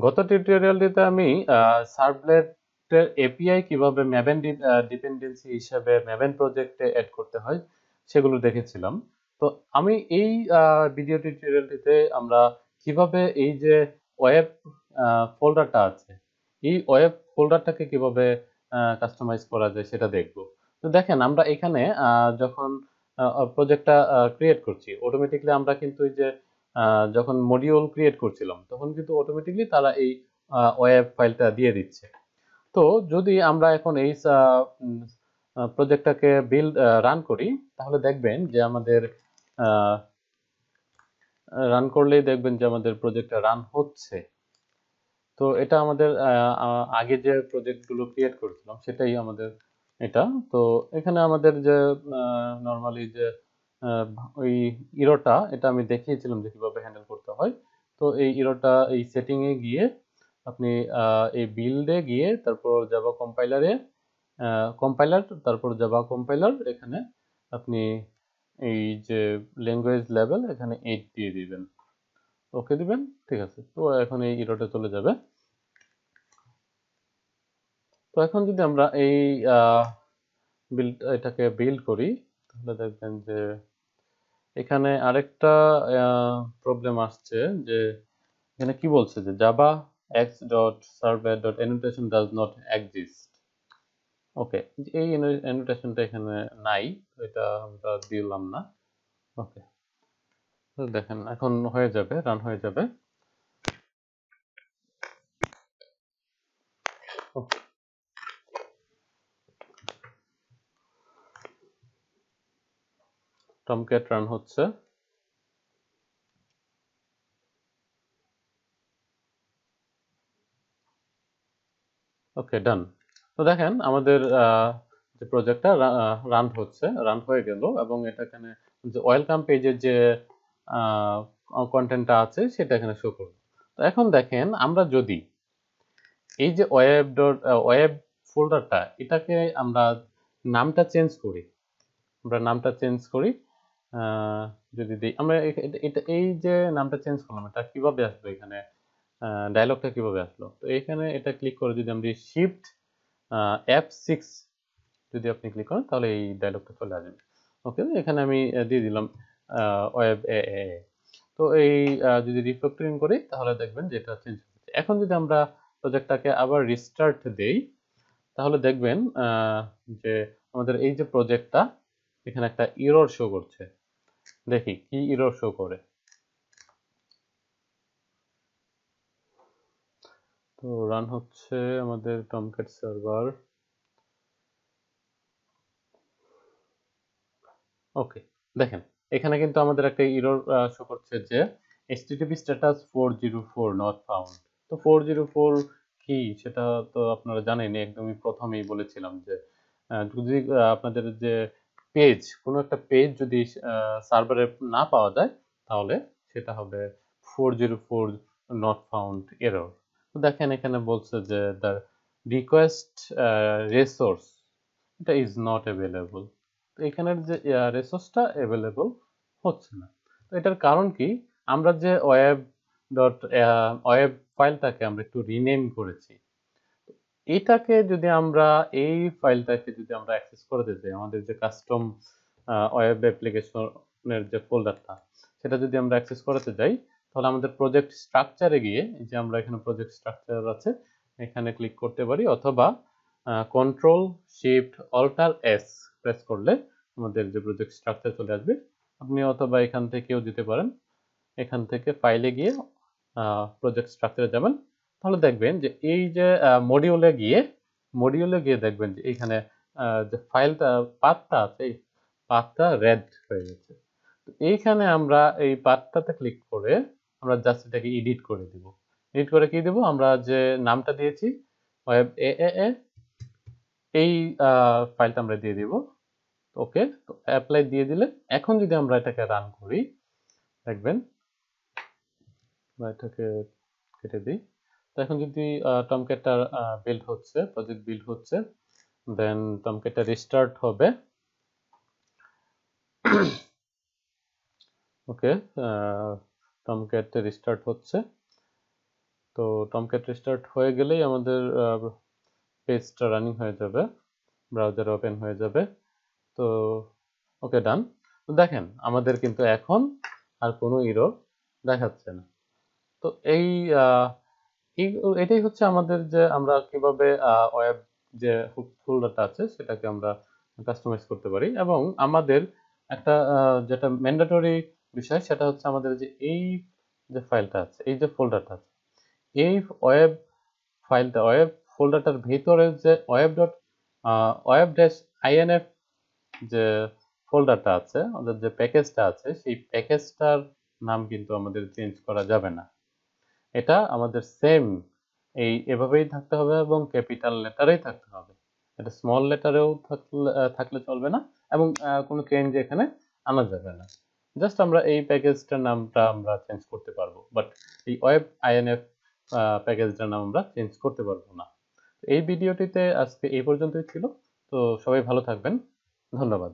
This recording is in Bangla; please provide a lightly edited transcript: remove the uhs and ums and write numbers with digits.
গত টিউটোরিয়ালটিতে আমি সার্ভলেটের এপিআই কিভাবে ম্যাভেন ডিপেন্ডেন্সি হিসাবে ম্যাভেন প্রজেক্টে অ্যাড করতে হয় সেগুলো দেখেছিলাম। তো আমি এই ভিডিও টিউটোরিয়ালটিতে আমরা কিভাবে এই যে ওয়েব ফোল্ডারটা আছে, এই ওয়েব ফোল্ডারটাকে কিভাবে কাস্টমাইজ করা যায় সেটা দেখব। তো দেখেন আমরা এখানে যখন প্রজেক্টটা ক্রিয়েট করছি, অটোমেটিকলি আমরা কিন্তু এই যে যখন মডিউল ক্রিয়েট করছিলাম তখন কিন্তু অটোমেটিকলি তারা এই ওয়েব ফাইলটা দিয়ে দিচ্ছে। তো যদি আমরা এখন এই প্রজেক্টটাকে বিল্ড রান করি, তাহলে দেখবেন যে আমাদের রান করলেই দেখবেন যে আমাদের প্রজেক্টটা রান হচ্ছে। তো এটা আমাদের আগে যে প্রজেক্টগুলো ক্রিয়েট করেছিলাম সেটাই আমাদের এটা। তো এখানে আমাদের যে নর্মালি যে আহ, ওই ইরোটা, এটা আমি দেখিয়েছিলাম যে কিভাবে হ্যান্ডেল করতে হয়। তো এই ইরোটা এই সেটিং এ গিয়ে আপনি এই বিল্ডে গিয়ে তারপর জাভা কম্পাইলারে কম্পাইলার, তারপর জাভা কম্পাইলার, এখানে আপনি এই যে ল্যাঙ্গুয়েজ লেভেল এখানে 8 দিয়ে দিবেন, ওকে দিবেন। ঠিক আছে, তো এখন এই ইরোটা চলে যাবে। তো এখন যদি আমরা এই এটাকে বিল্ড করি, তাহলে দেখবেন যে এখানে আরেকটা প্রবলেম আসছে যে এখানে কি বলছে যে Java x.servlet.annotation does not exist। ওকে, এই অ্যানোটেশনটা এখানে নাই, তো এটা আমরা দিলাম না। ওকে, তো দেখেন এখন হয়ে যাবে, রান হয়ে যাবে। টমক্যাট রান হচ্ছে। ওকে, ডান। তো দেখেন আমাদের যে প্রজেক্টটা রান হচ্ছে, রান হয়ে গেল, এবং এটা এখানে যে ওয়েলকাম পেজের যে কন্টেন্টটা আছে সেটা এখানে শো করবে। তো এখন দেখেন আমরা যদি এই যে ওয়েব ফোল্ডারটা, এটাকে আমরা নামটা চেঞ্জ করি, আমরা নামটা চেঞ্জ করি, যদি দিই আমরা এটা এই যে নামটা চেঞ্জ করলাম, এটা কিভাবে আসবে এখানে, ডায়লগটা কিভাবে আসলো? তো এখানে এটা ক্লিক করে যদি আমরা শিফট F6 যদি আপনি ক্লিক করেন তাহলে এই ডায়লগটা চলে আসবে। ওকে, এখানে আমি দিয়ে দিলাম ওয়েব এ। তো এই যদি রিফ্যাক্টরিং করি তাহলে দেখবেন যে এটা চেঞ্জ হচ্ছে। এখন যদি আমরা প্রজেক্টটাকে আবার রিস্টার্ট দেই, তাহলে দেখবেন যে আমাদের এই যে প্রজেক্টটা, এখানে একটা এরর শো করছে। দেখি কি এরর শো করে। তো রান হচ্ছে আমাদের টমক্যাট সার্ভার। ওকে, দেখেন এখানে কিন্তু আমাদের একটা এরর শো করছে যে http স্ট্যাটাস 404 নট ফাউন্ড। তো 404 কি সেটা তো আপনারা জানেন, একদমই প্রথমেই বলেছিলাম যে যদি আপনাদের যে পেজ, কোনো একটা পেজ যদি সার্ভারে না পাওয়া যায়, তাহলে সেটা হবে 404 নট ফাউন্ড এরর। তো দেখেন এখানে বলছে যে দ্য রিকোয়েস্ট রিসোর্স এটা ইজ নট অ্যাভেলেবল। তো এখানের যে রিসোর্সটা অ্যাভেলেবল হচ্ছে না। তো এটার কারণ কি? আমরা যে ওয়েব ফাইলটাকে আমরা একটু রিনেম করেছি। এটাকে যদি আমরা এই ফাইলটাকে যদি আমরা অ্যাক্সেস করতে চাই, আমাদের যে কাস্টম ওয়েব অ্যাপ্লিকেশনের যে ফোল্ডারটা, সেটা যদি আমরা অ্যাক্সেস করতে যাই, তাহলে আমাদের প্রজেক্ট স্ট্রাকচারে গিয়ে এই যে আমরা এখানে প্রজেক্ট স্ট্রাকচার আছে, এখানে ক্লিক করতে পারি, অথবা control shift alt S press করলে আমাদের যে প্রজেক্ট স্ট্রাকচার চলে আসবে। আপনি অথবা এখান থেকেও দিতে পারেন, এখান থেকে ফাইলে গিয়ে প্রজেক্ট স্ট্রাকচারে যাবেন, তাহলে দেখবেন যে এই যে মডিউলে গিয়ে দেখবেন যে এখানে যে ফাইলটা পাথটা আছে, এই পাথটা রেড হয়ে গেছে। তো এইখানে আমরা এই পাথটাতে ক্লিক করে আমরা জাস্ট এটাকে এডিট করে দিব। এডিট করে কি দেব, আমরা যে নামটা দিয়েছি ওয়েব এ এই ফাইলটা আমরা দিয়ে দিব। ওকে, তো অ্যাপ্লাই দিয়ে দিলে এখন যদি আমরা এটাকে রান করি, দেখবেন এটাকে কেটে দিই। তো এখন যদি টমক্যাটটা বিল্ড হচ্ছে, প্রজেক্ট বিল্ড হচ্ছে, দেন টমক্যাটটা রিস্টার্ট হবে। ওকে, টমক্যাট রিস্টার্ট হচ্ছে। তো টমক্যাট রিস্টার্ট হয়ে গেলেই আমাদের পেজটা রানিং হয়ে যাবে, ব্রাউজার ওপেন হয়ে যাবে। তো ওকে, ডান। তো দেখেন আমাদের কিন্তু এখন আর কোনো এরর দেখাচ্ছে না। তো এটাই হচ্ছে আমাদের যে আমরা কিভাবে ওয়েব যে ফোল্ডারটা আছে সেটাকে আমরা কাস্টমাইজ করতে পারি। এবং আমাদের একটা যেটা ম্যান্ডেটরি বিষয় সেটা হচ্ছে আমাদের যে এই যে ফাইলটা আছে, এই যে ফোল্ডারটা আছে, এই ওয়েব ফাইলটা, ওয়েব ফোল্ডারটার ভিতরে যে ওয়েব ড্যাশ আইএনএফ যে ফোল্ডারটা আছে, আমাদের যে প্যাকেজটা আছে, সেই প্যাকেজটার নাম কিন্তু আমাদের চেঞ্জ করা যাবে না। এটা আমাদের সেম এভাবেই থাকতে হবে এবং ক্যাপিটাল লেটারেই থাকতে হবে। এটা স্মল লেটারেও থাকলে চলবে না এবং কোনো চেঞ্জ এখানে আনা যাবে না। জাস্ট আমরা এই প্যাকেজটার নামটা আমরা চেঞ্জ করতে পারবো, বাট এই ওয়েব আইএনএফ প্যাকেজটার নাম আমরা চেঞ্জ করতে পারবো না। এই ভিডিওটিতে আজকে এই পর্যন্তই ছিল। তো সবাই ভালো থাকবেন, ধন্যবাদ।